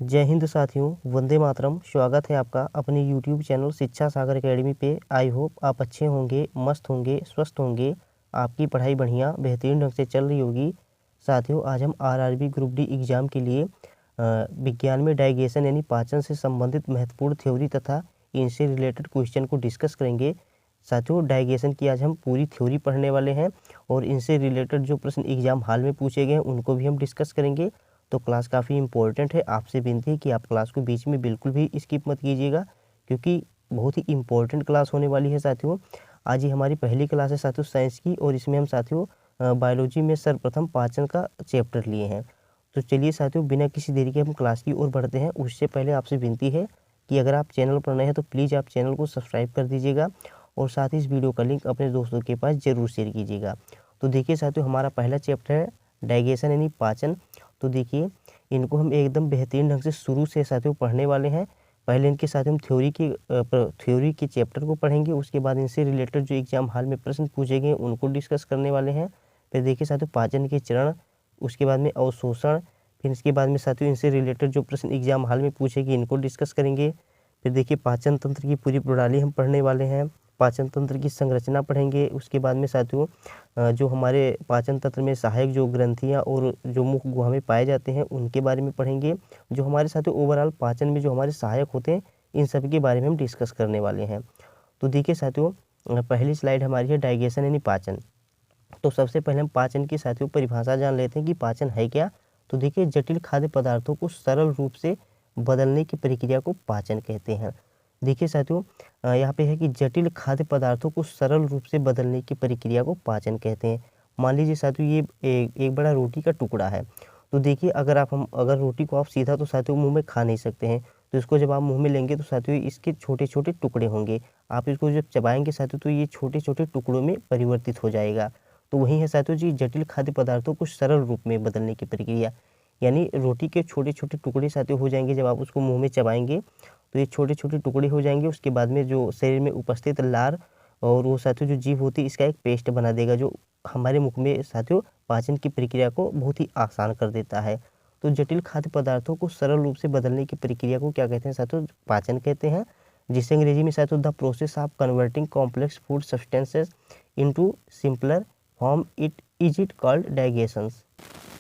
जय हिंद साथियों, वंदे मातरम। स्वागत है आपका अपने YouTube चैनल शिक्षा सागर एकेडमी पे। आई होप आप अच्छे होंगे, मस्त होंगे, स्वस्थ होंगे। आपकी पढ़ाई बढ़िया बेहतरीन ढंग से चल रही होगी। साथियों, आज हम आरआरबी ग्रुप डी एग्ज़ाम के लिए विज्ञान में डाइजेशन यानी पाचन से संबंधित महत्वपूर्ण थ्योरी तथा इनसे रिलेटेड क्वेश्चन को डिस्कस करेंगे। साथियों, डाइजेशन की आज हम पूरी थ्योरी पढ़ने वाले हैं और इनसे रिलेटेड जो प्रश्न एग्जाम हाल में पूछे गए हैं उनको भी हम डिस्कस करेंगे। तो क्लास काफ़ी इंपॉर्टेंट है। आपसे विनती है कि आप क्लास को बीच में बिल्कुल भी स्किप मत कीजिएगा, क्योंकि बहुत ही इंपॉर्टेंट क्लास होने वाली है। साथियों, आज ही हमारी पहली क्लास है साथियों साइंस की, और इसमें हम साथियों बायोलॉजी में सर्वप्रथम पाचन का चैप्टर लिए हैं। तो चलिए साथियों, बिना किसी देरी के हम क्लास की ओर बढ़ते हैं। उससे पहले आपसे विनती है कि अगर आप चैनल पर नए हैं तो प्लीज़ आप चैनल को सब्सक्राइब कर दीजिएगा और साथ ही इस वीडियो का लिंक अपने दोस्तों के पास ज़रूर शेयर कीजिएगा। तो देखिए साथियों, हमारा पहला चैप्टर है डाइजेशन यानी पाचन। तो देखिए, इनको हम एकदम बेहतरीन ढंग से शुरू से साथियों पढ़ने वाले हैं। पहले इनके साथ हम थ्योरी के चैप्टर को पढ़ेंगे, उसके बाद इनसे रिलेटेड जो एग्जाम हाल में प्रश्न पूछे गए उनको डिस्कस करने वाले हैं। फिर देखिए साथियों, पाचन के चरण, उसके बाद में अवशोषण, फिर इसके बाद में साथियों इनसे रिलेटेड जो प्रश्न एग्जाम हाल में पूछे गए इनको डिस्कस करेंगे। फिर देखिए, पाचन तंत्र की पूरी प्रणाली हम पढ़ने वाले हैं। पाचन तंत्र की संरचना पढ़ेंगे। उसके बाद में साथियों जो हमारे पाचन तंत्र में सहायक जो ग्रंथियां और जो मुख गुहा में पाए जाते हैं उनके बारे में पढ़ेंगे। जो हमारे साथियों ओवरऑल पाचन में जो हमारे सहायक होते हैं इन सब के बारे में हम डिस्कस करने वाले हैं। तो देखिए साथियों, पहली स्लाइड हमारी है डाइजेशन यानी पाचन। तो सबसे पहले हम पाचन की साथियों परिभाषा जान लेते हैं कि पाचन है क्या। तो देखिए, जटिल खाद्य पदार्थों को सरल रूप से बदलने की प्रक्रिया को पाचन कहते हैं। देखिए साथियों, यहाँ पे है कि जटिल खाद्य पदार्थों को सरल रूप से बदलने की प्रक्रिया को पाचन कहते हैं। मान लीजिए साथियों, ये एक बड़ा रोटी का टुकड़ा है। तो देखिए, अगर रोटी को आप सीधा तो साथियों मुंह में खा नहीं सकते हैं। तो इसको जब आप मुंह में लेंगे तो साथियों इसके छोटे छोटे टुकड़े होंगे। आप इसको जब चबाएंगे साथियों तो ये छोटे छोटे टुकड़ों में परिवर्तित हो जाएगा। तो वही है साथियों जी, जटिल खाद्य पदार्थों को सरल रूप में बदलने की प्रक्रिया। यानी रोटी के छोटे छोटे टुकड़े साथियों हो जाएंगे जब आप उसको मुंह में चबाएंगे, तो ये छोटे छोटे टुकड़े हो जाएंगे। उसके बाद में जो शरीर में उपस्थित लार और वो साथियों जो जीभ होती है इसका एक पेस्ट बना देगा, जो हमारे मुख में साथियों पाचन की प्रक्रिया को बहुत ही आसान कर देता है। तो जटिल खाद्य पदार्थों को सरल रूप से बदलने की प्रक्रिया को क्या कहते हैं साथियों? पाचन कहते हैं, जिसे अंग्रेजी में साथियों the process of converting complex food substances into simpler form it called digestions.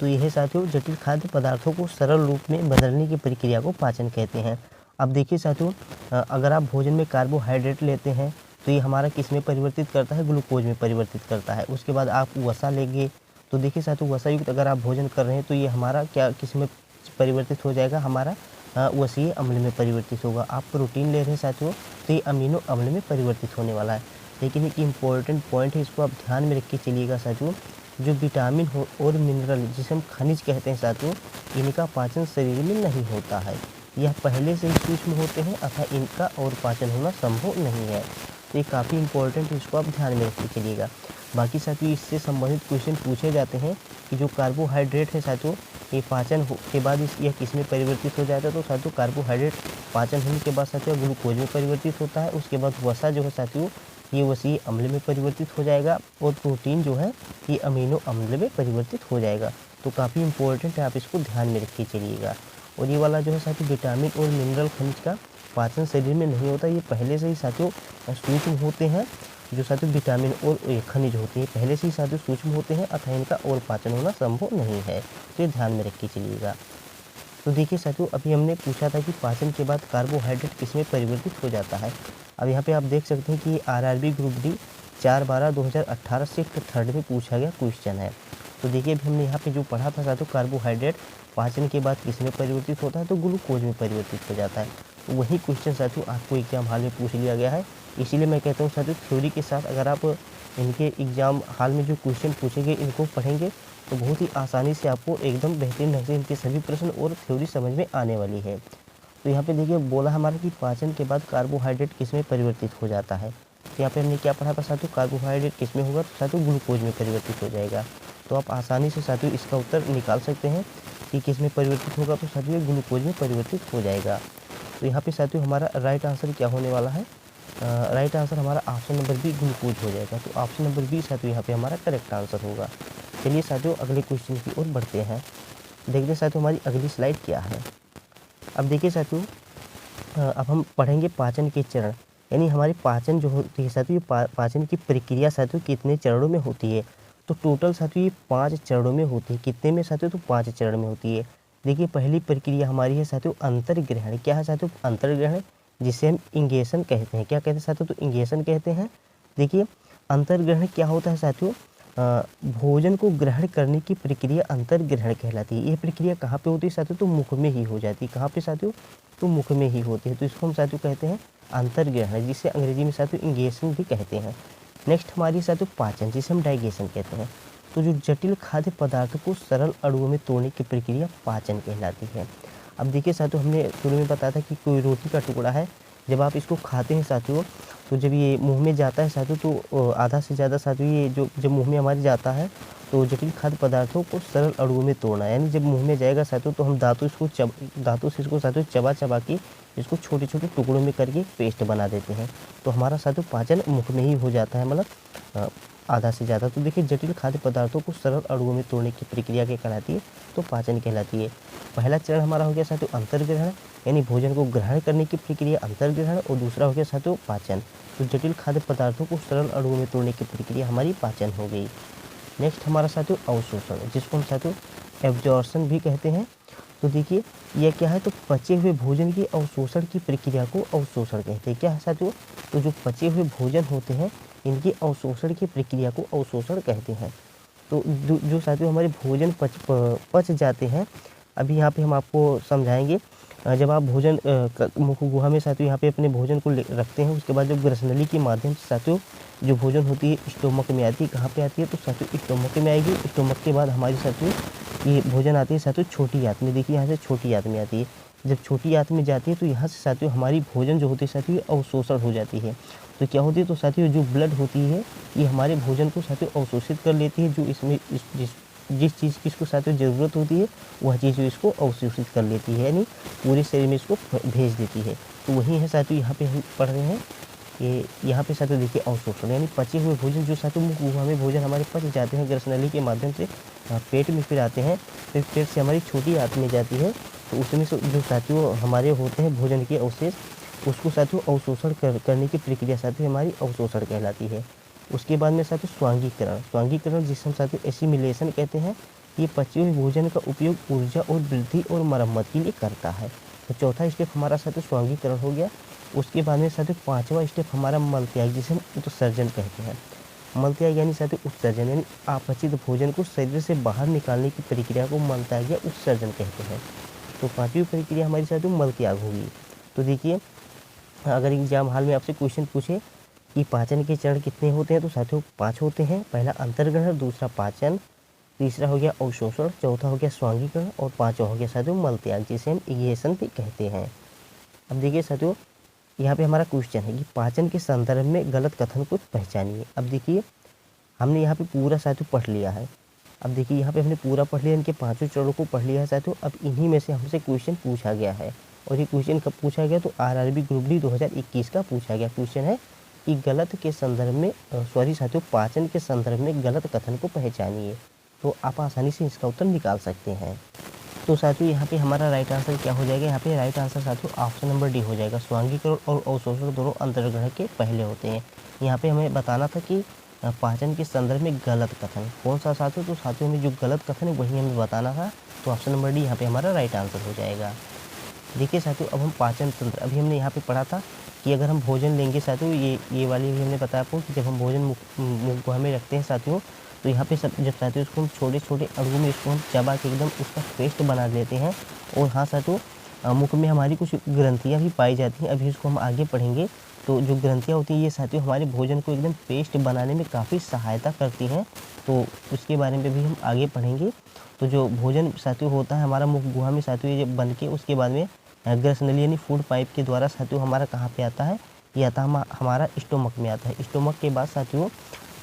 तो यह साथियों जटिल खाद्य पदार्थों को सरल रूप में बदलने की प्रक्रिया को पाचन कहते हैं। अब देखिए साथियों, अगर आप भोजन में कार्बोहाइड्रेट लेते हैं तो ये हमारा किस में परिवर्तित करता है? ग्लूकोज में परिवर्तित करता है। उसके बाद आप वसा लेंगे तो देखिए साथियों, वसा युक्त अगर आप भोजन कर रहे हैं तो ये हमारा क्या किस में परिवर्तित हो जाएगा? हमारा वसीय अम्ल में परिवर्तित होगा। आप प्रोटीन ले रहे हैं साथियों तो ये अमीनो अम्ल में परिवर्तित होने वाला है। लेकिन एक इम्पॉर्टेंट पॉइंट है, इसको आप ध्यान में रख के चलिएगा साथियों। जो विटामिन हो और मिनरल जिसे हम खनिज कहते हैं साथियों, इनका पाचन शरीर में नहीं होता है। यह पहले से ही सूक्ष्म होते हैं अतः इनका और पाचन होना संभव नहीं है। तो ये काफ़ी इंपॉर्टेंट है, इसको आप ध्यान में रख के चलिएगा। बाकी साथियों इससे संबंधित क्वेश्चन पूछे जाते हैं कि जो कार्बोहाइड्रेट है साथियों, ये पाचन के बाद यह किस में परिवर्तित हो जाता है? तो साथियों कार्बोहाइड्रेट पाचन होने के बाद साथियों ग्लूकोज में परिवर्तित होता है। उसके बाद वसा जो है साथियों ये वसीय अम्ल में परिवर्तित हो जाएगा और प्रोटीन जो है ये अमीनो अम्ल में परिवर्तित हो जाएगा। तो काफ़ी इंपॉर्टेंट है, आप इसको ध्यान में रख के चलिएगा। और ये वाला जो है साथियों विटामिन और मिनरल खनिज का पाचन शरीर में नहीं होता, ये पहले से ही साथियों सूक्ष्म होते हैं। जो साथियों विटामिन और खनिज होते हैं पहले से ही साथियों सूक्ष्म होते हैं अतः इनका और पाचन होना संभव नहीं है। तो ये ध्यान में रख के चलिएगा। तो देखिए साथियों, अभी हमने पूछा था कि पाचन के बाद कार्बोहाइड्रेट किस में परिवर्तित हो जाता है। अब यहाँ पे आप देख सकते हैं कि RRB group D 4/12/2018 shift third में पूछा गया क्वेश्चन है। तो देखिए, अभी हमने यहाँ पे जो पढ़ा था साथियों, कार्बोहाइड्रेट पाचन के बाद किस में परिवर्तित होता है? तो ग्लूकोज में परिवर्तित हो जाता है। तो वही क्वेश्चन साथियों आपको एग्जाम हाल में पूछ लिया गया है। इसीलिए मैं कहता हूँ साथियों, थ्योरी के साथ अगर आप इनके एग्जाम हाल में जो क्वेश्चन पूछे गए इनको पढ़ेंगे तो बहुत ही आसानी से आपको एकदम बेहतरीन ढंग से इनके सभी प्रश्न और थ्योरी समझ में आने वाली है। तो यहाँ पे देखिए बोला हमारा कि पाचन के बाद कार्बोहाइड्रेट किस में परिवर्तित हो जाता है। तो यहाँ पे हमने क्या पढ़ा था साथियों? कार्बोहाइड्रेट किस में होगा? तो साथियों ग्लूकोज में परिवर्तित हो जाएगा। तो आप आसानी से साथियों इसका उत्तर निकाल सकते हैं कि किस में परिवर्तित होगा। तो साथियों ग्लूकोज में परिवर्तित हो जाएगा। तो यहाँ पे साथियों हमारा राइट आंसर क्या होने वाला है? राइट आंसर हमारा ऑप्शन नंबर बी ग्लूकोज हो जाएगा। तो ऑप्शन नंबर बी साथियों यहाँ पे हमारा करेक्ट आंसर होगा। चलिए साथियों अगले क्वेश्चन की ओर बढ़ते हैं। देखते हैं साथियों हमारी अगली स्लाइड क्या है। अब देखिए साथियों, अब हम पढ़ेंगे पाचन के चरण, यानी हमारी पाचन जो होती है साथियों, ये पाचन की प्रक्रिया साथियों कितने चरणों में होती है। तो टोटल साथियों ये 5 चरणों में होती है। कितने में साथियों? तो 5 चरण में होती है। देखिए पहली प्रक्रिया हमारी है साथियों अंतर्ग्रहण। क्या है साथियों? अंतर्ग्रहण, जिसे हम इंगेशन कहते हैं। क्या कहते हैं साथियों? तो इंगेशन कहते हैं। देखिए अंतर्ग्रहण क्या होता है साथियों? भोजन को ग्रहण करने की प्रक्रिया अंतर्ग्रहण कहलाती है। यह प्रक्रिया कहाँ पे होती है साथियों? तो मुख में ही हो जाती है। कहाँ पे साथियों? तो मुख में ही होती है। तो इसको हम साथियों कहते हैं अंतर्ग्रहण, जिसे अंग्रेजी में साथियों इंगेशन भी कहते हैं। नेक्स्ट हमारी साथियों पाचन, जिसे हम डाइजेशन कहते हैं। तो जो जटिल खाद्य पदार्थों को सरल अणुओं में तोड़ने की प्रक्रिया पाचन कहलाती है। अब देखिए साथियों, हमने शुरू में बताया था कि कोई रोटी का टुकड़ा है, जब आप इसको खाते हैं साथियों, तो जब ये मुंह में जाता है साथियों, तो आधा से ज़्यादा साथियों ये जो जब मुंह में हमारे जाता है, तो जटिल खाद्य पदार्थों को सरल अणुओं में तोड़ना, यानी जब मुंह में जाएगा साथियों, तो हम दांतों से इसको साथियों चबा चबा के इसको छोटे छोटे टुकड़ों में करके पेस्ट बना देते हैं। तो हमारा साथियों पाचन मुख में ही हो जाता है, मतलब आधा से ज़्यादा। तो देखिए जटिल खाद्य पदार्थों को सरल अणुओं में तोड़ने की प्रक्रिया क्या कहलाती है? तो पाचन कहलाती है। पहला चरण हमारा हो गया साथियों अंतर्ग्रहण, यानी भोजन को ग्रहण करने की प्रक्रिया अंतर्ग्रहण, और दूसरा हो गया साथियों पाचन। तो जटिल खाद्य पदार्थों को सरल अणुओं में तोड़ने की प्रक्रिया हमारी पाचन हो गई। नेक्स्ट हमारा साथियों अवशोषण, जिसको हम साथियों एब्जॉर्प्शन भी कहते हैं। तो देखिए यह क्या है? तो पचे हुए भोजन की अवशोषण की प्रक्रिया को अवशोषण कहते हैं। क्या है साथियों? तो जो पचे हुए भोजन होते हैं, इनकी अवशोषण की प्रक्रिया को अवशोषण कहते हैं। तो जो साथियों हमारे भोजन पच जाते हैं, अभी यहाँ पे हम आपको समझाएंगे। जब आप भोजन मुख गुहा में साथियों यहाँ पे अपने भोजन को रखते हैं, उसके बाद जब ग्रसनली के माध्यम से साथियों जो भोजन होती है स्टोमक में आती है। कहाँ पे आती है? तो साथियों स्टोमक में आएगी। स्टोमक के बाद हमारी साथियों ये भोजन आती है साथियों छोटी आंत में। देखिए यहाँ से छोटी आंत में आती है। जब छोटी आंत में जाती है, तो यहाँ से साथियों हमारी भोजन जो होती है साथियों ये अवशोषण हो जाती है। तो क्या होती है? तो साथियों जो ब्लड होती है, ये हमारे भोजन को साथियों अवशोषित कर लेती है। जो इसमें जिस चीज़ की इसको साथियों ज़रूरत होती है, वह चीज़ इसको अवशोषित कर लेती है, यानी पूरे शरीर में इसको भेज देती है। तो वही है साथियों यहाँ पे हम पढ़ रहे हैं। ये यहाँ पे साथियों देखिए अवशोषण, यानी पचे हुए भोजन जो साथियों मुख गुहा में भोजन हमारे पच जाते हैं ग्रसनली के माध्यम से, पेट में फिर आते हैं, फिर पेट से हमारी छोटी आंत में जाती है। तो उसमें से जो साथियों हमारे होते हैं भोजन के अवशेष, उसको साथियों अवशोषण करने की प्रक्रिया साथियों हमारी अवशोषण कहलाती है। उसके बाद में साथियों स्वांगीकरण जिसे हम साथियों एसिमिलेशन कहते हैं। ये पचे हुए भोजन का उपयोग ऊर्जा और वृद्धि और मरम्मत के लिए करता है। तो चौथा स्टेप हमारा साथियों स्वांगीकरण हो गया। उसके बाद में साथियों पांचवा स्टेप हमारा मलत्याग, जिसे हम उत्सर्जन कहते हैं। मलत्याग यानी साथियों उत्सर्जन, यानी अपचित भोजन को शरीर से बाहर निकालने की प्रक्रिया को मलत्याग या उत्सर्जन कहते हैं। तो पांचवी प्रक्रिया हमारी साथियों मलत्याग होगी। तो देखिए अगर एग्जाम हाल में आपसे क्वेश्चन पूछे कि पाचन के चरण कितने होते हैं, तो साथियों 5 होते हैं। पहला अंतर्ग्रहण, दूसरा पाचन, तीसरा हो गया अवशोषण, चौथा हो गया स्वांगीकरण, और पांचवा हो गया साथियों मलत्याग, जिसे हम इगेशन भी कहते हैं। अब देखिए साथियों यहाँ पे हमारा क्वेश्चन है कि पाचन के संदर्भ में गलत कथन को पहचानिए। अब देखिए हमने यहाँ पे पूरा साथियों पढ़ लिया है। अब देखिए यहाँ पे हमने पूरा पढ़ लिया, इनके पांचों चरणों को पढ़ लिया है साथियों। अब इन्हीं में से हमसे क्वेश्चन पूछा गया है, और ये क्वेश्चन कब पूछा गया? तो आरआरबी ग्रुप डी 2021 का पूछा गया क्वेश्चन है कि गलत के संदर्भ में साथियों पाचन के संदर्भ में गलत कथन को पहचानिए। तो आप आसानी से इसका उत्तर निकाल सकते हैं। तो साथियों यहाँ पे हमारा राइट आंसर क्या हो जाएगा? यहाँ पे राइट आंसर साथियों ऑप्शन नंबर डी हो जाएगा। स्वांगीकरण और अवशोषण दोनों अंतर्ग्रहण के पहले होते हैं। यहाँ पे हमें बताना था कि पाचन के संदर्भ में गलत कथन कौन सा साथियों? तो साथियों में जो गलत कथन है वही हमें बताना था। तो ऑप्शन नंबर डी यहाँ पे हमारा राइट आंसर हो जाएगा। देखिए साथियों अब हम पाचन तंत्र, अभी हमने यहाँ पे पढ़ा था कि अगर हम भोजन लेंगे साथियों, ये वाली भी हमने बताया आपको कि जब हम भोजन मुख गुहा में रखते हैं साथियों, तो यहाँ पे जब साथियों इसको हम छोटे छोटे अणुओं में इसको हम चबा के एकदम उसका पेस्ट बना लेते हैं। और हाँ साथियों मुख में हमारी कुछ ग्रंथियाँ भी पाई जाती हैं, अभी इसको हम आगे पढ़ेंगे। तो जो ग्रंथियाँ होती हैं ये साथियों हमारे भोजन को एकदम पेस्ट बनाने में काफ़ी सहायता करती हैं। तो उसके बारे में भी हम आगे पढ़ेंगे। तो जो भोजन साथियों होता है हमारा मुख गुहा में साथियों ये बन के उसके बाद में ग्रसनली यानी फूड पाइप के द्वारा साथियों हमारा कहाँ पे आता है? ये आता है हमारा स्टोमक में आता है। स्टोमक के बाद साथियों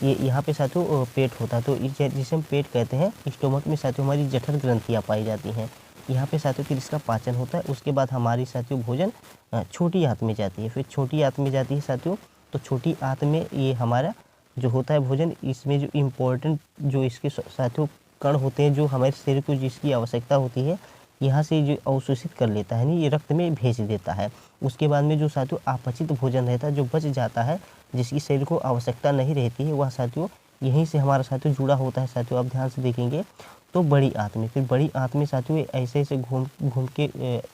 ये यहाँ पे साथियों पेट होता है। तो जिसे हम पेट कहते हैं, स्टोमक में साथियों हमारी जठर ग्रंथियाँ पाई जाती हैं। यहाँ पे साथियों फिर इसका पाचन होता है। उसके बाद हमारी साथियों भोजन छोटी आंत में जाती है। फिर छोटी आंत में जाती है साथियों, तो छोटी आंत में ये हमारा जो होता है भोजन, इसमें जो इम्पोर्टेंट जो इसके साथियों कण होते हैं जो हमारे शरीर को जिसकी आवश्यकता होती है, यहाँ से जो अवशोषित कर लेता है, यानी ये रक्त में भेज देता है। उसके बाद में जो साथियों अपचित भोजन रहता है, जो बच जाता है, जिसकी शरीर को आवश्यकता नहीं रहती है, वह साथियों यहीं से हमारा साथियों जुड़ा होता है। साथियों आप ध्यान से देखेंगे तो बड़ी आंत में, फिर बड़ी आंत में साथियों ऐसे ऐसे घूम घूम के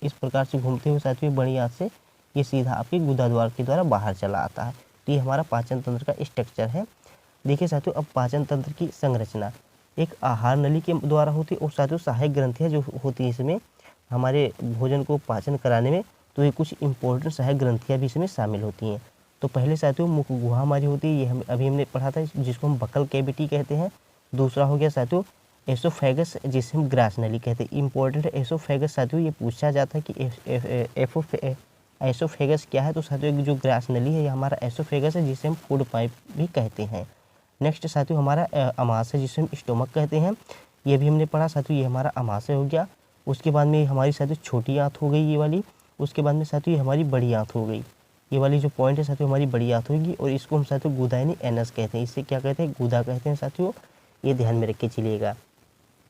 इस प्रकार से घूमते हुए साथियों बड़ी आंत से ये सीधा आपके गुदा द्वार के द्वारा बाहर चला आता है। तो ये हमारा पाचन तंत्र का स्ट्रक्चर है। देखिए साथियों, अब पाचन तंत्र की संरचना एक आहार नली के द्वारा होती है और साथियों सहायक ग्रंथियाँ जो होती है इसमें हमारे भोजन को पाचन कराने में, तो ये कुछ इंपॉर्टेंट सहायक ग्रंथियाँ भी इसमें शामिल होती हैं। तो पहले साथियों मुख गुहा हमारी होती है, ये हम अभी हमने पढ़ा था, जिसको हम बकल कैविटी कहते हैं। दूसरा हो गया साथियों एसोफेगस, जिसे हम ग्रास नली कहते हैं। इंपॉर्टेंट एसोफेगस साथियों ये पूछा जाता है कि एसोफेगस क्या है, तो साथियों जो ग्रास नली है ये हमारा एसोफेगस है, जिसे हम फूड पाइप भी कहते हैं। नेक्स्ट साथियों हमारा अमाशय, जिसे हम स्टोमक कहते हैं, ये भी हमने पढ़ा साथियों, ये हमारा अमाशय हो गया। उसके बाद में हमारी साथियों छोटी आंत हो गई ये वाली। उसके बाद में साथियों ये हमारी बड़ी आंत हो गई, ये वाली जो पॉइंट है साथियों हमारी बड़ी आंत होगी, और इसको हम साथियों गुदा यानी एनस कहते हैं। इससे क्या कहते हैं, गुदा कहते हैं साथियों, ये ध्यान में रख के चलिएगा।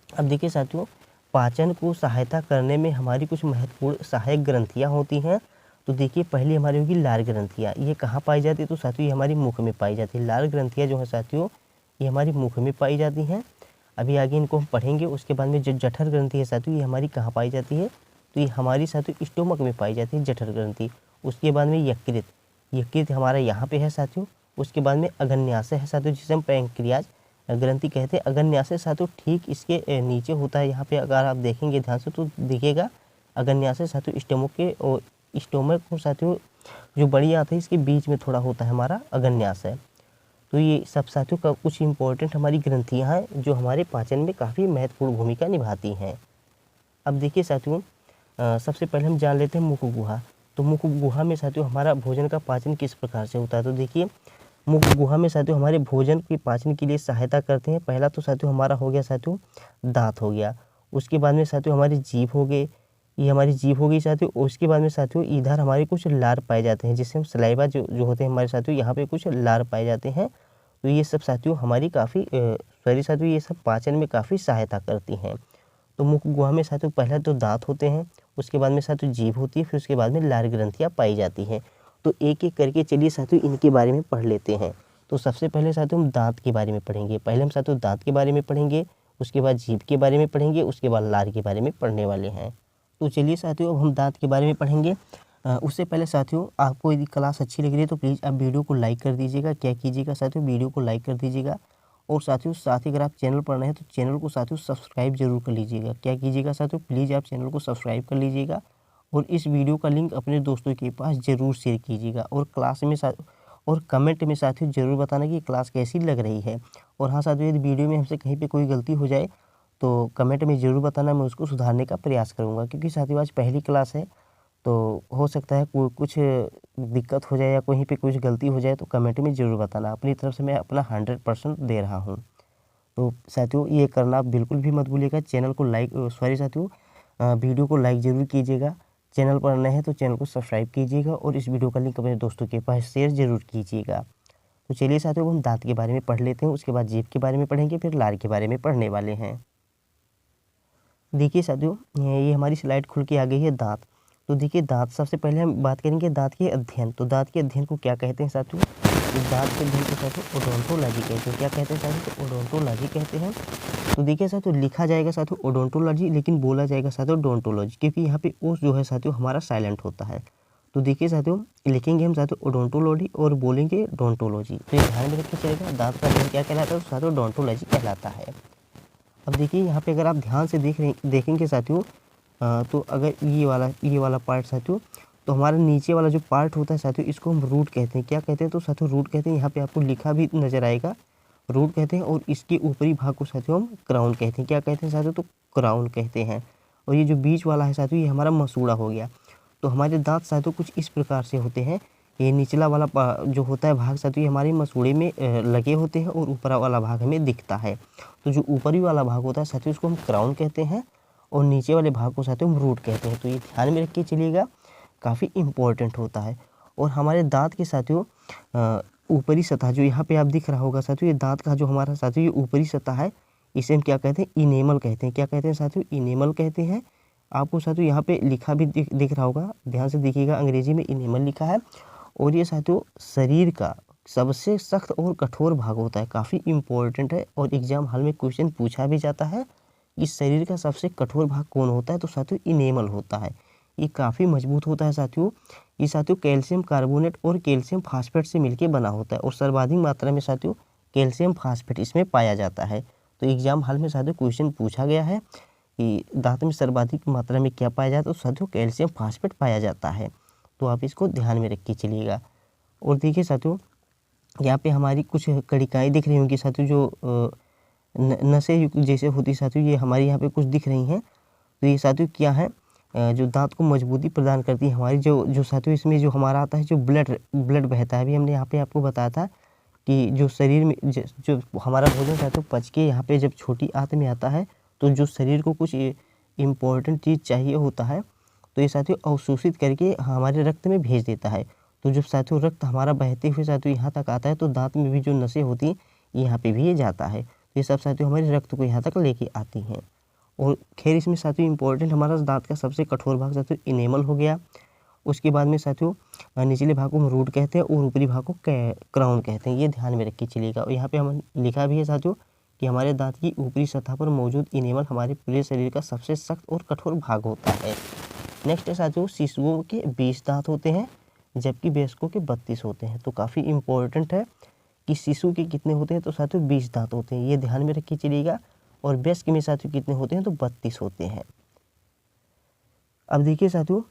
अब देखिए साथियों, पाचन को सहायता करने में हमारी कुछ महत्वपूर्ण सहायक ग्रंथियाँ होती हैं। तो देखिए पहली हमारी होगी लार ग्रंथियाँ। ये कहाँ पाई जाती है, तो साथियों ये हमारी मुख में पाई जाती है। लार ग्रंथियाँ जो है साथियों ये हमारी मुख में पाई जाती हैं। अभी आगे इनको हम पढ़ेंगे। उसके बाद में जो जठर ग्रंथि है साथियों ये हमारी कहाँ पाई जाती है, तो ये हमारी साथियों स्टोमक में पाई जाती है जठर ग्रंथि। उसके बाद में यकृत, यकृत हमारा यहाँ पे है साथियों। उसके बाद में अग्न्याशय है साथियों, जिसे हम पैंक्रियाज ग्रंथि कहते हैं। अग्न्याशय साथियों ठीक इसके नीचे होता है। यहाँ पे अगर आप देखेंगे ध्यान से तो दिखेगा अग्न्याशय साथियों स्टोमक के, और स्टोमक को साथियों जो बड़ी आंत है इसके बीच में थोड़ा होता है हमारा अग्न्याशय। तो ये सब साथियों का कुछ इंपॉर्टेंट हमारी ग्रंथियाँ हैं जो हमारे पाचन में काफ़ी महत्वपूर्ण भूमिका निभाती हैं। अब देखिए साथियों, सबसे पहले हम जान लेते हैं मुख गुहा। तो मुख गुहा में साथियों हमारा भोजन का पाचन किस प्रकार से होता है। तो देखिए मुख गुहा में साथियों हमारे भोजन के पाचन के लिए सहायता करते हैं। पहला तो साथियों हमारा हो गया साथियों दांत हो गया। उसके बाद में साथियों हमारी जीभ हो गई, ये हमारी जीभ हो गई साथियों। उसके बाद में साथियों इधर हमारे कुछ लार पाए जाते हैं, जिससे हम सलाइवा जो होते हैं हमारे साथियों, यहाँ पे कुछ लार पाए जाते हैं। तो ये सब साथियों हमारी काफ़ी सॉरी साथियों ये सब पाचन में काफ़ी सहायता करती हैं। तो मुख गुहा में साथियों पहले तो दांत होते हैं, उसके बाद में साथियों जीभ होती है, फिर उसके बाद में लार ग्रंथियाँ पाई जाती हैं। तो एक एक करके चलिए साथियों इनके बारे में पढ़ लेते हैं। तो सबसे पहले साथियों हम दांत के बारे में पढ़ेंगे। पहले हम साथियों दांत के बारे में पढ़ेंगे, उसके बाद जीभ के बारे में पढ़ेंगे, उसके बाद लार के बारे में पढ़ने वाले हैं। तो चलिए साथियों अब हम दांत के बारे में पढ़ेंगे। उससे पहले साथियों आपको यदि क्लास अच्छी लग रही है तो प्लीज़ आप वीडियो को लाइक कर दीजिएगा। क्या कीजिएगा साथियों, वीडियो को लाइक कर दीजिएगा। और साथियों साथ ही अगर आप चैनल पर नए हैं तो चैनल को साथियों सब्सक्राइब जरूर कर लीजिएगा। क्या कीजिएगा साथियों, प्लीज़ आप चैनल को सब्सक्राइब कर लीजिएगा और इस वीडियो का लिंक अपने दोस्तों के पास ज़रूर शेयर कीजिएगा। और क्लास में और कमेंट में साथियों ज़रूर बताना कि क्लास कैसी लग रही है। और हाँ साथियों, यदि वीडियो में हमसे कहीं पे कोई गलती हो जाए तो कमेंट में ज़रूर बताना, मैं उसको सुधारने का प्रयास करूँगा। क्योंकि साथियों आज पहली क्लास है तो हो सकता है कुछ दिक्कत हो जाए या कहीं पे कुछ गलती हो जाए, तो कमेंट में ज़रूर बताना। अपनी तरफ से मैं अपना 100% दे रहा हूँ। तो साथियों ये करना आप बिल्कुल भी मत भूलिएगा। चैनल को लाइक सॉरी साथियों वीडियो को लाइक ज़रूर कीजिएगा। चैनल पर नए हैं तो चैनल को सब्सक्राइब कीजिएगा और इस वीडियो का लिंक अपने दोस्तों के पास शेयर ज़रूर कीजिएगा। तो चलिए साथियों हम दांत के बारे में पढ़ लेते हैं, उसके बाद जीभ के बारे में पढ़ेंगे, फिर लार के बारे में पढ़ने वाले हैं। देखिए साथियों ये हमारी स्लाइड खुल के आ गई है दांत। तो देखिए दांत, सबसे पहले हम बात करेंगे दांत के अध्ययन। तो दांत के अध्ययन को क्या कहते हैं साथियों, तो दांत के अध्ययन को साथियों ओडोंटोलॉजी कहते हैं। क्या कहते हैं साथियों, तो ओडोंटोलॉजी कहते हैं। तो देखिए साथियों लिखा जाएगा साथियों ओडोंटोलॉजी, लेकिन बोला जाएगा साथियों डोंटोलॉजी, क्योंकि यहाँ पे ओ जो है साथियों हमारा साइलेंट होता है। तो देखिए साथियों लिखेंगे हम साथियों ओडोंटोलॉजी और बोलेंगे डोंटोलॉजी। तो ये ध्यान में रख के चलेगा, दांत का अध्ययन क्या कहलाता है, तो साथियों डोंटोलॉजी कहलाता है। अब देखिए यहाँ पे अगर आप ध्यान से देखेंगे साथियों तो अगर ये वाला पार्ट साथियों, तो हमारा नीचे वाला जो पार्ट होता है साथियों इसको हम रूट कहते हैं। क्या कहते हैं, तो साथियों रूट कहते हैं। यहाँ पे आपको लिखा भी नजर आएगा, रूट कहते हैं। और इसके ऊपरी भाग को साथियों हम क्राउन कहते हैं। क्या कहते हैं साथियों, तो क्राउन कहते हैं। और ये जो बीच वाला है साथियों ये हमारा मसूड़ा हो गया। तो हमारे दांत साथियों कुछ इस प्रकार से होते हैं। ये निचला वाला जो होता है भाग साथियों हमारे मसूड़े में लगे होते हैं और ऊपर वाला भाग हमें दिखता है। तो जो ऊपरी वाला भाग होता है साथियों उसको हम क्राउन कहते हैं और नीचे वाले भाग को साथियों हम रूट कहते हैं। तो ये ध्यान में रख के चलिएगा, काफ़ी इम्पोर्टेंट होता है। और हमारे दांत के साथियों ऊपरी सतह जो यहाँ पे आप दिख रहा होगा साथियों, ये दांत का जो हमारा साथियों ये ऊपरी सतह है, इसे हम क्या कहते हैं, इनेमल कहते हैं। क्या कहते हैं साथियों, इनेमल कहते हैं। आपको साथियों यहाँ पे लिखा भी दिख रहा होगा, ध्यान से देखिएगा, अंग्रेजी में इनेमल लिखा है। और ये साथियों शरीर का सबसे सख्त और कठोर भाग होता है, काफ़ी इम्पोर्टेंट है और एग्जाम हॉल में क्वेश्चन पूछा भी जाता है कि शरीर का सबसे कठोर भाग कौन होता है, तो साथियों इनेमल होता है। ये काफ़ी मजबूत होता है साथियों। ये साथियों कैल्शियम कार्बोनेट और कैल्शियम फास्फेट से मिलकर बना होता है और सर्वाधिक मात्रा में साथियों कैल्शियम फास्फेट इसमें पाया जाता है। तो एग्जाम हॉल में साथियों क्वेश्चन पूछा गया है कि दांत में सर्वाधिक मात्रा में क्या पाया जाता है, तो साथियों कैल्शियम फास्फेट पाया जाता है। तो आप इसको ध्यान में रख के चलिएगा। और देखिए साथियों यहाँ पे हमारी कुछ कड़िकाएँ दिख रही होंगी साथियों, जो नसें युक्त जैसे होती साथियों, ये हमारी यहाँ पे कुछ दिख रही हैं। तो ये साथियों क्या है, जो दांत को मजबूती प्रदान करती है हमारी, जो साथियों इसमें जो हमारा आता है, जो ब्लड बहता है। अभी हमने यहाँ पे आपको बताया था कि जो शरीर में जो हमारा भोजन साथियों पच के यहाँ पे जब छोटी आंत में आता है, तो जो शरीर को कुछ इम्पोर्टेंट चीज़ चाहिए होता है, तो ये साथियों अवशोषित करके हमारे रक्त में भेज देता है। तो जब साथियों रक्त हमारा बहते हुए साथियों यहाँ तक आता है, तो दांत में भी जो नसें होती हैं यहाँ पे भी ये जाता है। तो ये सब साथियों हमारे रक्त को यहाँ तक लेके आती हैं। और खैर इसमें साथियों इम्पोर्टेंट हमारा दांत का सबसे कठोर भाग साथियों इनेमल हो गया। उसके बाद में साथियों निचले भाग को हम रूट कहते हैं और ऊपरी भाग को क्राउन कहते हैं। ये ध्यान में रख के चलिएगा। और यहाँ पे हम लिखा भी है साथियों कि हमारे दांत की ऊपरी सतह पर मौजूद इनेमल हमारे पूरे शरीर का सबसे सख्त और कठोर भाग होता है। नेक्स्ट है साथियों शिशुओं के 20 दांत होते हैं जबकि वयस्कों के 32 होते हैं। तो काफ़ी इम्पोर्टेंट है कि शिशु के कितने होते हैं, तो साथियों 20 दांत होते हैं, ये ध्यान में रख के चलिएगा। और वयस्क में साथियों कितने होते हैं, तो 32 होते हैं। अब देखिए साथियों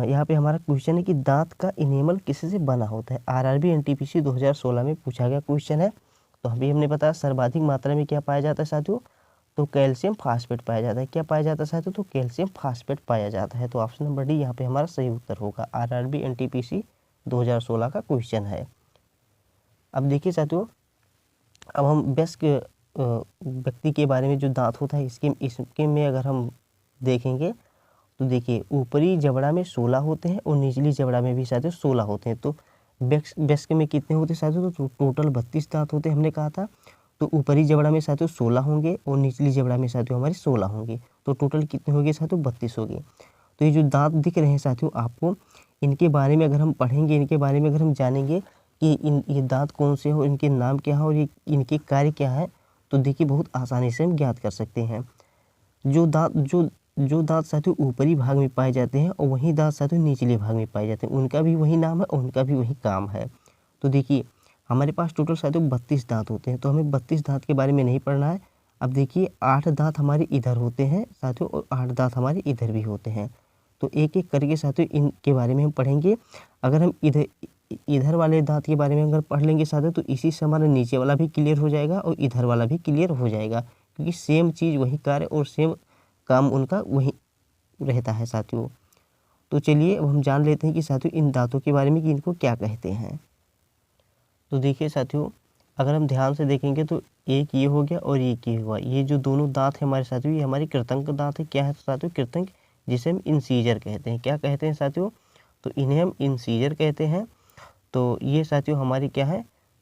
यहाँ पे हमारा क्वेश्चन है कि दांत का इनेमल किससे बना होता है। आरआरबी एनटीपीसी 2016 में पूछा गया क्वेश्चन है। तो अभी हमने बताया सर्वाधिक मात्रा में क्या पाया जाता है साथियों, तो कैल्शियम फास्फेट पाया जाता है। क्या पाया जाता है साथियों, तो कैल्शियम फास्फेट पाया जाता है। तो ऑप्शन नंबर डी यहाँ पे हमारा सही उत्तर होगा। आरआरबी एनटीपीसी 2016 का क्वेश्चन है। अब देखिए साथियों अब हम वयस्क व्यक्ति के बारे में जो दांत होता है इसके में अगर हम देखेंगे तो देखिए ऊपरी जबड़ा में 16 होते हैं और निचली जबड़ा में भी साथियों 16 होते हैं। तो वयस्क में कितने होते हैं साथियों, तो टोटल 32 दांत होते हैं हमने कहा था। तो ऊपरी जबड़ा में साथियों 16 होंगे और निचली जबड़ा में साथियों हमारे 16 होंगे। तो टोटल कितने होंगे साथियों, 32 होंगे। तो ये जो दांत दिख रहे हैं साथियों आपको, इनके बारे में अगर हम पढ़ेंगे, इनके बारे में अगर हम जानेंगे कि ये दांत कौन से हो, इनके नाम क्या है और ये इनके कार्य क्या है, तो देखिए बहुत आसानी से हम ज्ञात कर सकते हैं। जो दांत साथियों ऊपरी भाग में पाए जाते हैं और वही दांत साथियों निचले भाग में पाए जाते हैं, उनका भी वही नाम है और उनका भी वही काम है। तो देखिए हमारे पास टोटल साथियों 32 दांत होते हैं। तो हमें 32 दांत के बारे में नहीं पढ़ना है। अब देखिए 8 दांत हमारे इधर होते हैं साथियों और 8 दांत हमारे इधर भी होते हैं। तो एक एक करके साथियों इनके बारे में हम पढ़ेंगे। अगर हम इधर वाले दांत के बारे में अगर पढ़ लेंगे साथियों, तो इसी से हमारा नीचे वाला भी क्लियर हो जाएगा और इधर वाला भी क्लियर हो जाएगा, क्योंकि सेम चीज़ वही कार्य और सेम काम उनका वही रहता है साथियों। तो चलिए अब हम जान लेते हैं कि साथियों इन दांतों के बारे में कि इनको क्या कहते हैं। तो देखिए साथियों अगर हम ध्यान से देखेंगे तो एक ये हो गया और एक ये हुआ। ये जो दोनों दांत हैं हमारे साथियों, ये हमारे कृतंक दांत है। क्या है तो साथियों कृतंक, जिसे हम इंसीजर कहते हैं। क्या कहते हैं साथियों, तो इन्हें हम इंसीजर कहते हैं। तो ये साथियों हमारी क्या है,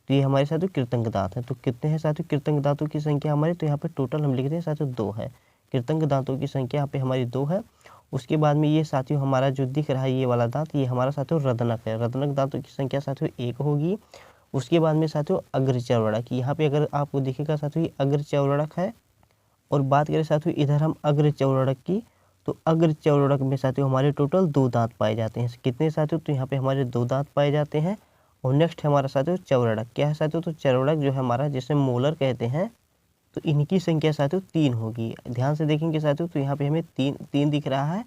तो ये हमारे साथियों कृतंक दांत हैं। तो कितने हैं साथियों कृतंक दांतों की संख्या हमारे, तो यहाँ पे टोटल हम लिखते हैं साथियों 2 है। कृतंक दांतों की संख्या यहाँ पे हमारी 2 है। उसके बाद में ये साथियों हमारा जो दिख रहा है ये वाला दांत, ये हमारा साथियों रदनक है। रदनक दांतों की संख्या साथियों 1 होगी। उसके बाद में साथियों अग्रचौड़क, यहाँ पे अगर आपको दिखेगा साथियों ये अग्रचौड़क है। और बात करें साथियों इधर हम अग्रचौड़क की, तो अग्रचौड़क में साथियों हमारे टोटल 2 दांत पाए जाते हैं। कितने साथियों, तो यहाँ पे हमारे 2 दांत पाए जाते हैं। और नेक्स्ट है हमारा साथियों चौड़क। क्या है साथियों, तो चौड़क जो है हमारा जिसे मोलर कहते हैं, तो इनकी संख्या साथियों 3 होगी। ध्यान से देखेंगे साथियों तो यहाँ पे हमें 3 दिख रहा है।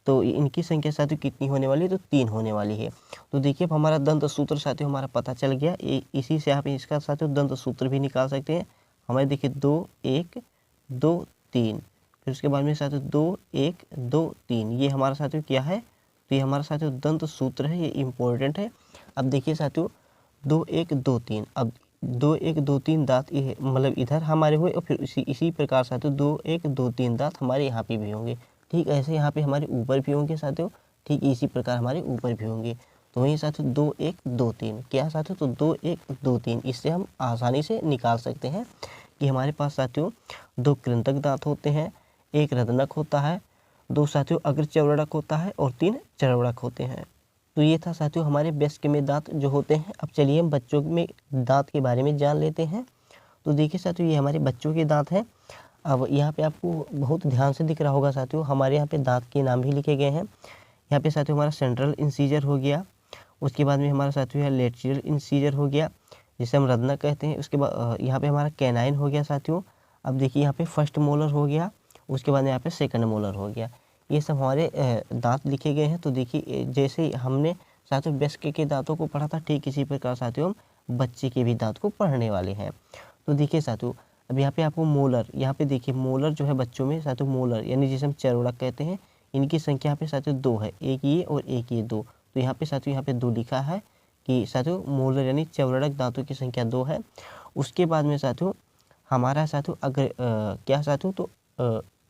तो इनकी संख्या साथियों कितनी होने वाली है, तो 3 होने वाली है। तो देखिए अब हमारा दंत सूत्र साथियों हमारा पता चल गया। इसी से आप इसका साथियों दंत सूत्र भी निकाल सकते हैं। हमारे देखिए 2 1 2 3, फिर उसके बाद में साथियों 2 1 2 3, ये हमारा साथियों क्या है, तो ये हमारा साथियों दंत सूत्र है, ये इम्पोर्टेंट है। अब देखिए साथियों 2 1 2 3, अब 2 1 2 3 दांत ये मतलब इधर हमारे हुए और फिर इसी प्रकार साथियों 2 1 2 3 दांत हमारे यहाँ पे भी होंगे। ठीक ऐसे यहाँ पे हमारे ऊपर भी होंगे साथियों, ठीक इसी प्रकार हमारे ऊपर भी होंगे। तो वही साथियों 2 1 2 3, क्या साथियों, तो 2 1 2 3, इससे हम आसानी से निकाल सकते हैं कि हमारे पास साथियों 2 कृंतक दांत होते हैं, एक रदनक होता है, 2 साथियों अग्र चौरड़क होता है और 3 चौरड़क होते हैं। तो ये था साथियों हमारे वयस्क में दांत जो होते हैं। अब चलिए हम बच्चों में दांत के बारे में जान लेते हैं। तो देखिए साथियों ये हमारे बच्चों के दांत हैं। अब यहाँ पे आपको बहुत ध्यान से दिख रहा होगा साथियों, हमारे यहाँ पे दांत के नाम भी लिखे गए हैं। यहाँ पे साथियों हमारा सेंट्रल इंसीजर हो गया, उसके बाद में हमारा साथियों यहाँ लेटरल इंसीजर हो गया जिसे हम रत्नक कहते हैं। उसके बाद यहाँ पे हमारा कैनाइन हो गया साथियों। अब देखिए यहाँ पे फर्स्ट मोलर हो गया, उसके बाद में यहाँ पे सेकंड मोलर हो गया। ये सब हमारे दांत लिखे गए हैं। तो देखिए जैसे हमने साथियों वयस्क के दांतों को पढ़ा था, ठीक इसी प्रकार साथियों हम बच्चे के भी दांत को पढ़ने वाले हैं। तो देखिए साथियों अब यहाँ पे आपको मोलर, यहाँ पे देखिए मोलर जो है बच्चों में साथियों मोलर यानी जिसे हम चौरड़क कहते हैं, इनकी संख्या यहाँ पे साथियों 2 है, एक ये और एक ये 2। तो यहाँ पे साथियों यहाँ पे 2 लिखा है कि साथियों मोलर यानी चौरड़क दांतों की संख्या 2 है। उसके बाद में साथियों हमारा साथियों क्या साथियों तो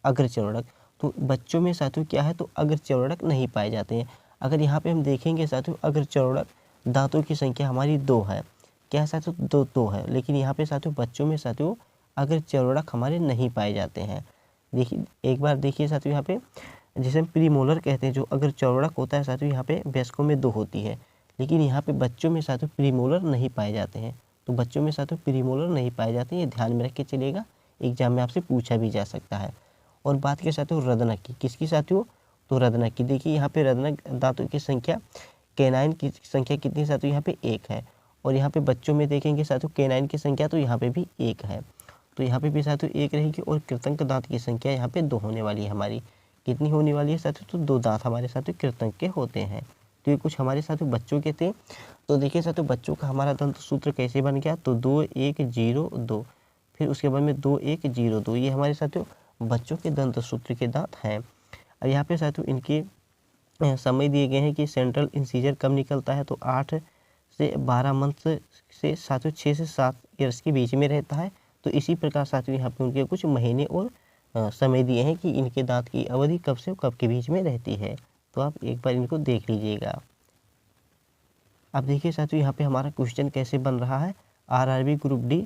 अग्र चौरड़क। तो बच्चों में साथियों क्या है तो अग्र चौरड़क नहीं पाए जाते हैं। अगर यहाँ पे हम देखेंगे साथियों अग्र चौरड़क दांतों की संख्या हमारी 2 है, क्या साथियों 2 है, लेकिन यहाँ पे साथियों बच्चों में साथियों अग्र चौरड़क हमारे नहीं पाए जाते हैं। देखिए एक बार देखिए साथियों यहाँ पे जिसे हम प्रीमोलर कहते हैं, जो अग्र चौरड़क होता है साथियों यहाँ पे वयस्कों में 2 होती है, लेकिन यहाँ पे बच्चों में साथियों प्रीमोलर नहीं पाए जाते हैं। तो बच्चों में साथियों प्रीमोलर नहीं पाए जाते, ये ध्यान में रख के चलिएगा, एग्जाम में आपसे पूछा भी जा सकता है। और बात के साथियों रत्नक की, किसकी साथियों तो रत्नक की। देखिए यहाँ पे रत्नक दांतों की संख्या, कैनाइन की संख्या कितनी साथियों यहाँ पे 1 है, और यहाँ पे बच्चों में देखेंगे साथियों कैनाइन की संख्या तो यहाँ पे भी 1 है। तो यहाँ पे भी साथियों 1 रहेगी, और कृतंक दांत की संख्या यहाँ पे 2 होने वाली है हमारी। कितनी होने वाली है साथियों तो 2 दांत हमारे साथियों कृतंक के होते हैं। तो ये कुछ हमारे साथियों बच्चों के थे। तो देखिए साथियों बच्चों का हमारा दंत सूत्र कैसे बन गया, तो 2 1 0 2, फिर उसके बाद में 2 1 0 2, ये हमारे साथियों बच्चों के दंत सूत्र के दांत हैं। और यहाँ पे साथियों इनके समय दिए गए हैं कि सेंट्रल इंसीजर कब निकलता है, तो 8 से 12 मंथ से साथियों 6 से 7 ईयर्स के बीच में रहता है। तो इसी प्रकार साथियों यहाँ पे उनके कुछ महीने और समय दिए हैं कि इनके दांत की अवधि कब से कब के बीच में रहती है। तो आप एक बार इनको देख लीजिएगा। अब देखिए साथियों यहाँ पे हमारा क्वेश्चन कैसे बन रहा है। आरआरबी ग्रुप डी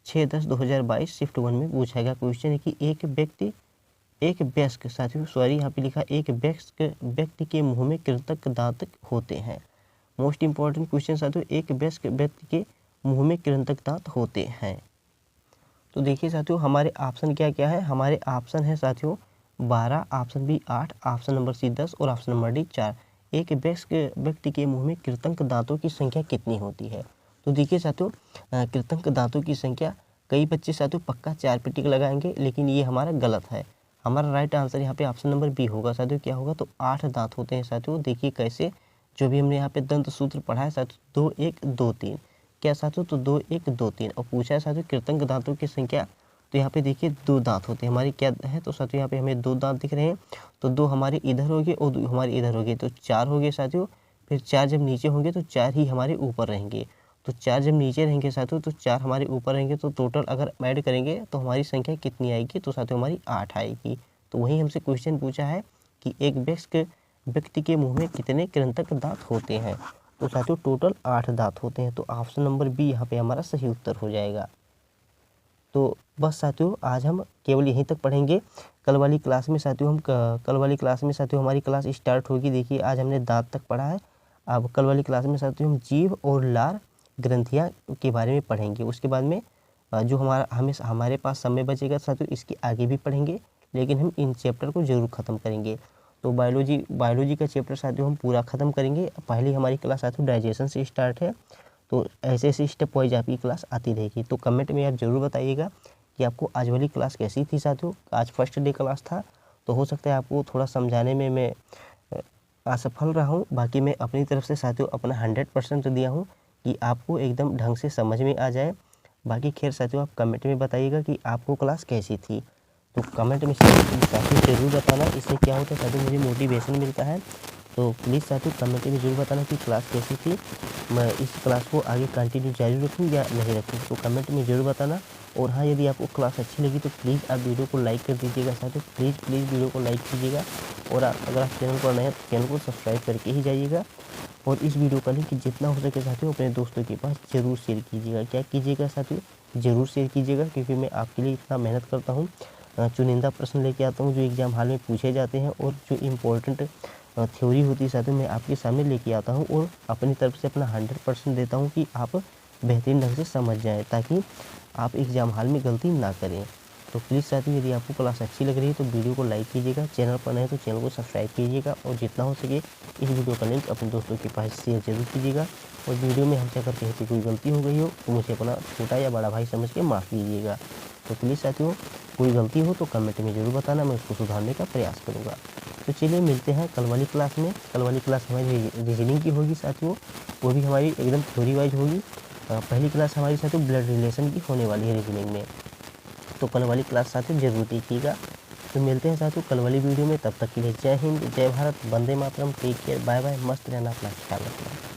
6/10/2022 शिफ्ट 1 में पूछा गया क्वेश्चन है कि एक वयस्क साथियों सॉरी यहाँ पे लिखा एक वयस्क व्यक्ति के मुंह में कृतंक दांत होते हैं। मोस्ट इंपॉर्टेंट क्वेश्चन साथियों, एक वयस्क व्यक्ति के मुंह में कृतंक दांत होते हैं। तो देखिए साथियों हमारे ऑप्शन क्या क्या है, हमारे ऑप्शन है साथियों 12, option B 8, option number C 10 और ऑप्शन नंबर डी 4। एक वयस्क व्यक्ति के मुंह में कृतंक दांतों की संख्या कितनी होती है। तो देखिए साथियों कृतंक दांतों की संख्या, कई बच्चे साथियों पक्का 4 पे टिक लगाएंगे, लेकिन ये हमारा गलत है। हमारा राइट आंसर यहाँ पे ऑप्शन नंबर बी होगा साथियों। क्या होगा तो 8 दांत होते हैं साथियों। देखिए कैसे, जो भी हमने यहाँ पे दंत सूत्र पढ़ा है साथियों 2 1 2 3, क्या साथियों तो 2 1 2 3, और पूछा है साथियों कृतंक दांतों की संख्या। तो यहाँ पे देखिए 2 दांत होते हैं हमारी, क्या है तो साथियों यहाँ पे हमें 2 दांत दिख रहे हैं। तो 2 हमारे इधर हो गए और 2 हमारे इधर हो गए, तो 4 हो गए साथियों। फिर 4 जब नीचे होंगे तो 4 ही हमारे ऊपर रहेंगे। तो 4 जब नीचे रहेंगे साथियों तो 4 हमारे ऊपर रहेंगे, तो टोटल अगर ऐड करेंगे तो हमारी संख्या कितनी आएगी, तो साथियों हमारी 8 आएगी। तो वही हमसे क्वेश्चन पूछा है कि एक वयस्क व्यक्ति के मुंह में कितने कृतंक दांत होते हैं। तो साथियों टोटल 8 दांत होते हैं। तो ऑप्शन नंबर बी यहाँ पे हमारा सही उत्तर हो जाएगा। तो बस साथियों आज हम केवल यहीं तक पढ़ेंगे। कल वाली क्लास में साथियों हमारी क्लास स्टार्ट होगी। देखिए आज हमने दांत तक पढ़ा है। अब कल वाली क्लास में साथियों हम जीभ और लार ग्रंथियाँ के बारे में पढ़ेंगे। उसके बाद में जो हमारे पास समय बचेगा साथियों इसके आगे भी पढ़ेंगे, लेकिन हम इन चैप्टर को जरूर ख़त्म करेंगे। तो बायोलॉजी का चैप्टर साथियों हम पूरा ख़त्म करेंगे। पहली हमारी क्लास साथियों डाइजेशन से स्टार्ट है, तो ऐसे ऐसे स्टेप वाइज आपकी क्लास आती रहेगी। तो कमेंट में आप ज़रूर बताइएगा कि आपको आज वाली क्लास कैसी थी साथियों। आज फर्स्ट डे क्लास था, तो हो सकता है आपको थोड़ा समझाने में मैं असफल रहा हूँ। बाकी मैं अपनी तरफ से साथियों अपना 100% दिया हूँ कि आपको एकदम ढंग से समझ में आ जाए। बाकी खैर साथियों आप कमेंट में बताइएगा कि आपको क्लास कैसी थी। तो कमेंट में साथियों ज़रूर बताना, इससे क्या होता है साथियों मुझे मोटिवेशन मिलता है। तो प्लीज़ साथियों कमेंट में ज़रूर बताना कि क्लास कैसी थी, मैं इस क्लास को आगे कंटिन्यू जारी रखूँ या नहीं रखूँ। तो कमेंट में ज़रूर बताना। और हाँ, यदि आपको क्लास अच्छी लगी तो प्लीज़ आप वीडियो को लाइक कर दीजिएगा साथियों। प्लीज़ वीडियो को लाइक कीजिएगा। और अगर आप चैनल पर नए हैं तो चैनल को सब्सक्राइब करके ही जाइएगा। और इस वीडियो का लिंक जितना हो सके साथियों अपने दोस्तों के पास ज़रूर शेयर कीजिएगा। क्या कीजिएगा साथियों, ज़रूर शेयर कीजिएगा, क्योंकि मैं आपके लिए इतना मेहनत करता हूँ। चुनिंदा प्रश्न लेके आता हूँ जो एग्ज़ाम हॉल में पूछे जाते हैं, और जो इम्पोर्टेंट थ्योरी होती है साथियों मैं आपके सामने लेके आता हूँ, और अपनी तरफ से अपना 100% देता हूँ कि आप बेहतरीन ढंग से समझ जाएँ, ताकि आप एग्ज़ाम हॉल में गलती ना करें। तो प्लीज़ साथियों, यदि आपको क्लास अच्छी लग रही है तो वीडियो को लाइक कीजिएगा, चैनल पर नए हैं तो चैनल को सब्सक्राइब कीजिएगा, और जितना हो सके इस वीडियो का लिंक अपने दोस्तों के पास शेयर जरूर कीजिएगा। और वीडियो में हमसे अगर कहीं पे कोई गलती हो गई हो तो मुझे अपना छोटा या बड़ा भाई समझ के माफ़ कीजिएगा। तो प्लीज़ साथियों, कोई गलती हो तो कमेंट में ज़रूर बताना, मैं उसको सुधारने का प्रयास करूँगा। तो चलिए मिलते हैं कल वाली क्लास में। कल वाली क्लास हमारी रीजनिंग की होगी साथियों, वो भी हमारी एकदम थ्योरी वाइज होगी। पहली क्लास हमारी साथियों ब्लड रिलेशन की होने वाली है रीजनिंग में, तो कल वाली क्लास साथियों जरूर देखिएगा। तो मिलते हैं साथियों कल वाली वीडियो में, तब तक के लिए जय हिंद, जय Bharat, Vande Mataram, take care, bye bye, मस्त रहना, अपना ख्याल रखना।